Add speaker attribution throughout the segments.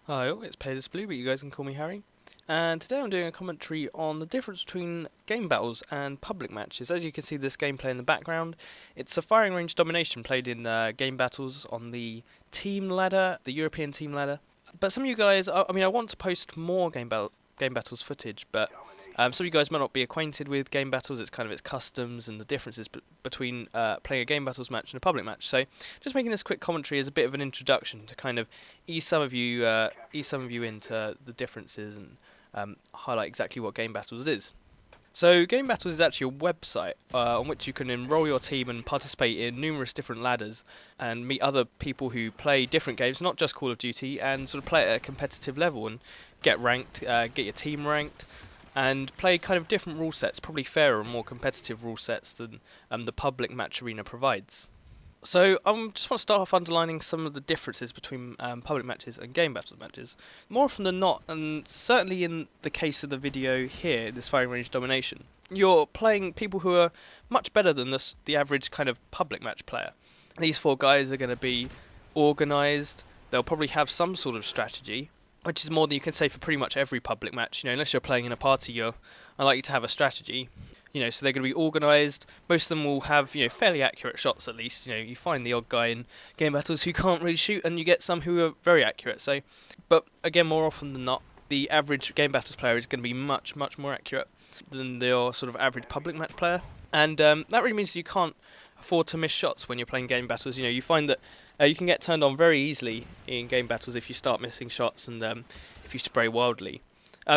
Speaker 1: Hi all, it's Palest Blue, but you guys can call me Harry. And today I'm doing a commentary on the difference between game battles and public matches. As you can see this gameplay in the background, it's a firing range domination played in game battles on the team ladder, the European team ladder. But some of you guys, I want to post more game battles footage, but some of you guys might not be acquainted with game battles. It's kind of its customs and the differences between playing a game battles match and a public match. So, just making this quick commentary as a bit of an introduction to kind of ease some of you into the differences and highlight exactly what game battles is. So, Game Battles is actually a website on which you can enroll your team and participate in numerous different ladders and meet other people who play different games, not just Call of Duty, and sort of play at a competitive level and get ranked, get your team ranked, and play kind of different rule sets, probably fairer and more competitive rule sets than the public match arena provides. So I just want to start off underlining some of the differences between public matches and game battle matches. More often than not, and certainly in the case of the video here, this firing range domination, you're playing people who are much better than the average kind of public match player. These four guys are going to be organised, they'll probably have some sort of strategy, which is more than you can say for pretty much every public match. Unless you're playing in a party, you're unlikely to have a strategy. So they're going to be organised. Most of them will have, fairly accurate shots at least. You find the odd guy in game battles who can't really shoot, and you get some who are very accurate. So, but again, more often than not, the average game battles player is going to be much, much more accurate than your sort of average public match player. And that really means you can't afford to miss shots when you're playing game battles. You find that you can get turned on very easily in game battles if you start missing shots and if you spray wildly.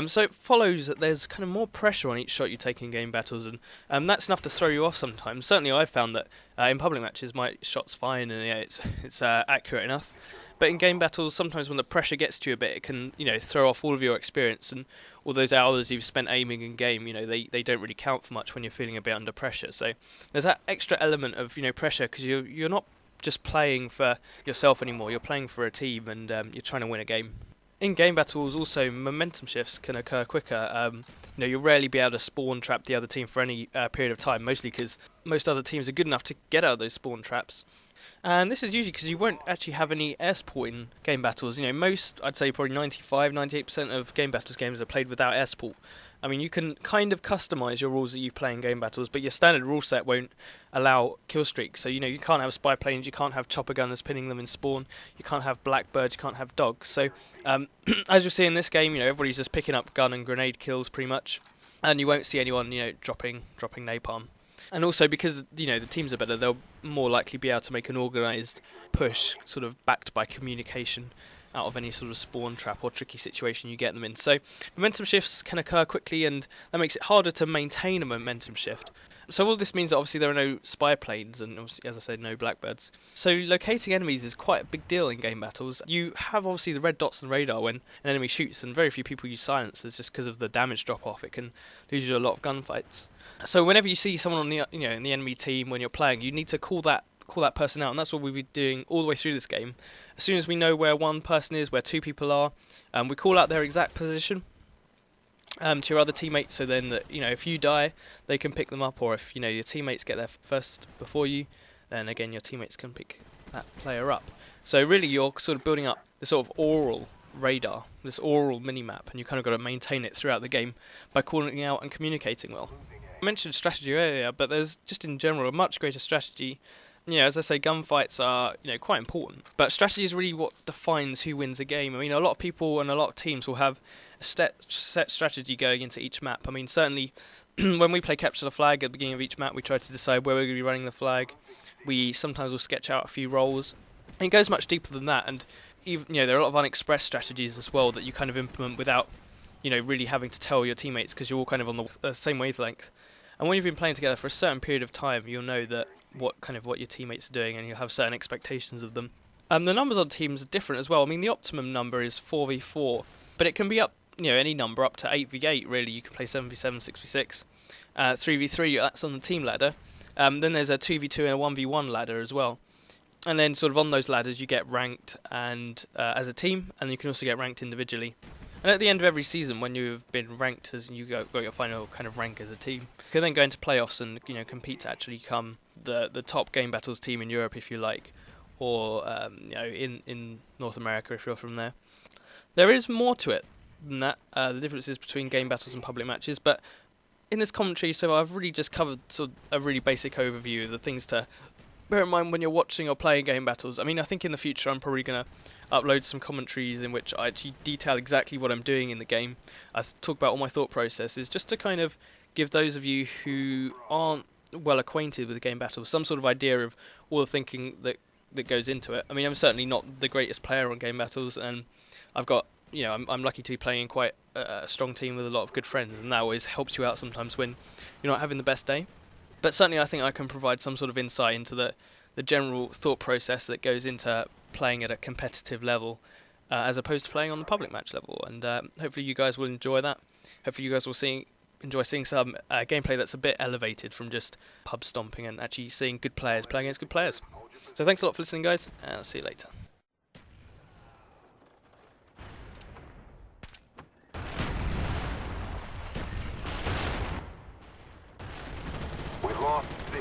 Speaker 1: So it follows that there's kind of more pressure on each shot you take in game battles, and that's enough to throw you off sometimes. Certainly I've found that in public matches my shot's fine and it's accurate enough. But in game battles, sometimes when the pressure gets to you a bit, it can throw off all of your experience and all those hours you've spent aiming in game. They don't really count for much when you're feeling a bit under pressure. So there's that extra element of pressure because you're not just playing for yourself anymore. You're playing for a team and you're trying to win a game. In game battles, also momentum shifts can occur quicker. You'll rarely be able to spawn trap the other team for any period of time, mostly because most other teams are good enough to get out of those spawn traps. And this is usually because you won't actually have any air support in game battles. Most, I'd say probably 98% of game battles games are played without air support. You can kind of customise your rules that you play in game battles, but your standard rule set won't allow kill streaks. So, you can't have spy planes, you can't have chopper gunners pinning them in spawn, you can't have blackbirds, you can't have dogs. So, as you'll see in this game, everybody's just picking up gun and grenade kills pretty much, and you won't see anyone, dropping napalm. And also because, the teams are better, they'll more likely be able to make an organised push, sort of backed by communication, out of any sort of spawn trap or tricky situation you get them in. So momentum shifts can occur quickly, and that makes it harder to maintain a momentum shift. So all this means that obviously there are no spy planes and, obviously, as I said, no blackbirds. So locating enemies is quite a big deal in game battles. You have obviously the red dots and radar when an enemy shoots, and very few people use silencers just because of the damage drop off. It can lose you a lot of gunfights. So whenever you see someone on the in the enemy team when you're playing, you need to call that person out, and that's what we'll be doing all the way through this game. As soon as we know where one person is, where two people are, we call out their exact position to your other teammates, so then that if you die, they can pick them up, or if your teammates get there first before you, then again your teammates can pick that player up. So really, you're sort of building up this sort of oral radar, this oral mini-map, and you kind of got to maintain it throughout the game by calling out and communicating well. I mentioned strategy earlier, but there's just in general a much greater strategy. As I say, gunfights are quite important, but strategy is really what defines who wins a game. A lot of people and a lot of teams will have a set strategy going into each map. Certainly when we play capture the flag at the beginning of each map, we try to decide where we're going to be running the flag. We sometimes will sketch out a few roles. It goes much deeper than that, and even there are a lot of unexpressed strategies as well that you kind of implement without really having to tell your teammates, because you're all kind of on the same wavelength. And when you've been playing together for a certain period of time, you'll know that what your teammates are doing, and you'll have certain expectations of them. The numbers on teams are different as well. The optimum number is 4v4, but it can be up, any number up to 8v8 really. You can play 7v7, 6v6, 3v3, that's on the team ladder. Then there's a 2v2 and a 1v1 ladder as well. And then sort of on those ladders you get ranked and as a team, and you can also get ranked individually. And at the end of every season, when you've been ranked as you got your final kind of rank as a team, you can then go into playoffs and compete to actually become the top game battles team in Europe if you like, or in North America if you're from there. There is more to it than that, the differences between game battles and public matches, but in this commentary, so I've really just covered sort of a really basic overview of the things to bear in mind when you're watching or playing game battles. I mean, I think in the future I'm probably going to upload some commentaries in which I actually detail exactly what I'm doing in the game. I talk about all my thought processes, just to kind of give those of you who aren't well acquainted with the game battles some sort of idea of all the thinking that goes into it. I mean, I'm certainly not the greatest player on game battles, and I've got, I'm lucky to be playing in quite a strong team with a lot of good friends, and that always helps you out sometimes when you're not having the best day. But certainly I think I can provide some sort of insight into the general thought process that goes into playing at a competitive level, as opposed to playing on the public match level. And hopefully you guys will enjoy that. Hopefully you guys will enjoy seeing some gameplay that's a bit elevated from just pub stomping, and actually seeing good players playing against good players. So thanks a lot for listening, guys, and I'll see you later.
Speaker 2: We lost C.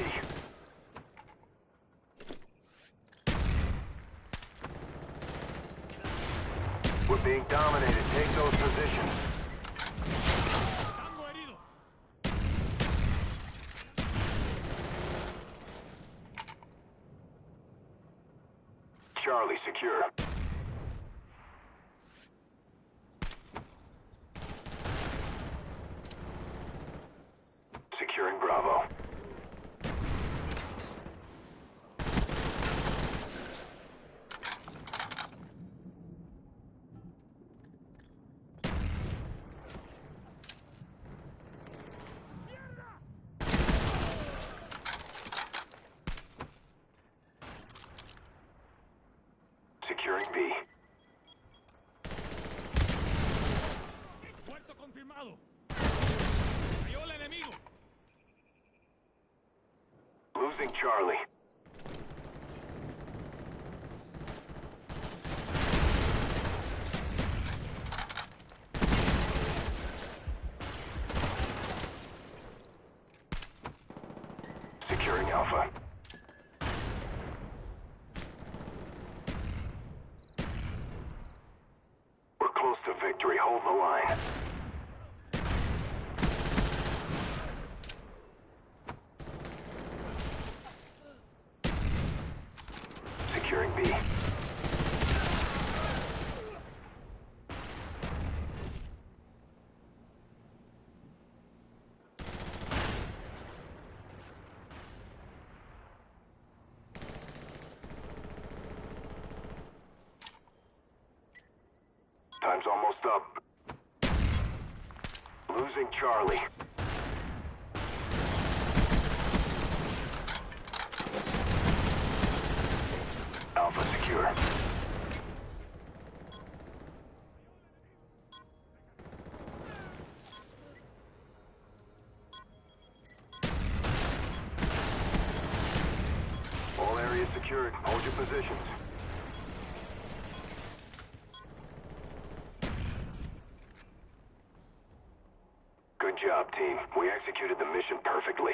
Speaker 2: We're being dominated. Take those positions. Charlie secure. Securing Bravo. Securing B.
Speaker 3: Puerto confirmado. Cayó el enemigo.
Speaker 2: Losing Charlie. Securing Alpha. We're close to victory. Hold the line. Securing B. Time's almost up. Losing Charlie. Alpha secure. All areas secured. Hold your positions. Good job, team. We executed the mission perfectly.